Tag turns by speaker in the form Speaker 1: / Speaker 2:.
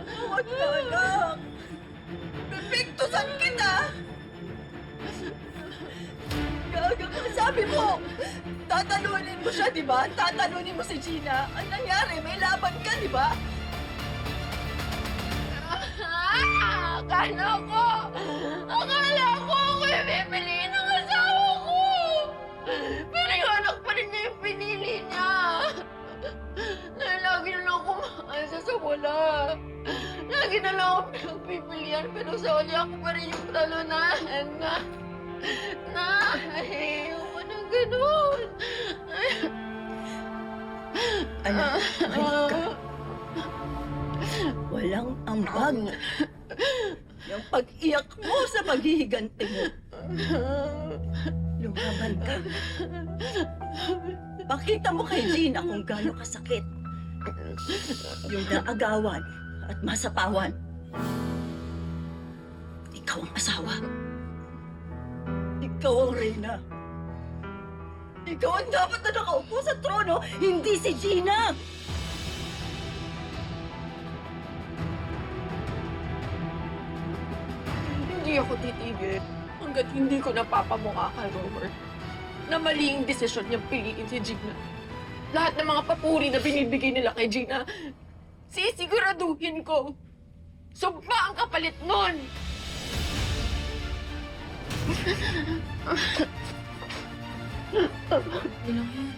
Speaker 1: Huwag na, anak. Pipiktusan kita! Gaga ka, sabi mo! Tatalunin mo siya, di ba? Tatalunin mo si Gina. Ang nangyari, may laban ka, di ba?
Speaker 2: Akala ko ako yung pipiliin ng asawa ko! Pero yung anak pa rin niya yung pinili niya! Dahil lagi na lang kumaasa sa wala. Lagi na lang ako pinagpipilian, pero sa huli ako pa rin yung talunahan na. Ayoko na ganun.
Speaker 1: Anak, balik ka. Walang ambag. Yung pag-iyak mo sa paghihiganti mo. Lumaban ka. Pakita mo kay Gina kung gaano kasakit. Yung naagawan at masapawan. Ikaw ang asawa. Ikaw ang reyna. Ikaw ang dapat na nakaupo sa trono, hindi si Gina!
Speaker 2: Hindi ako titigil hanggat hindi ko napapamukha kay Robert na mali yung desisyon niyang piliin si Gina. Lahat ng mga papuri na binibigay nila kay Gina, sisiguraduhin ko. Sumpa ang kapalit nun! Ilang yan?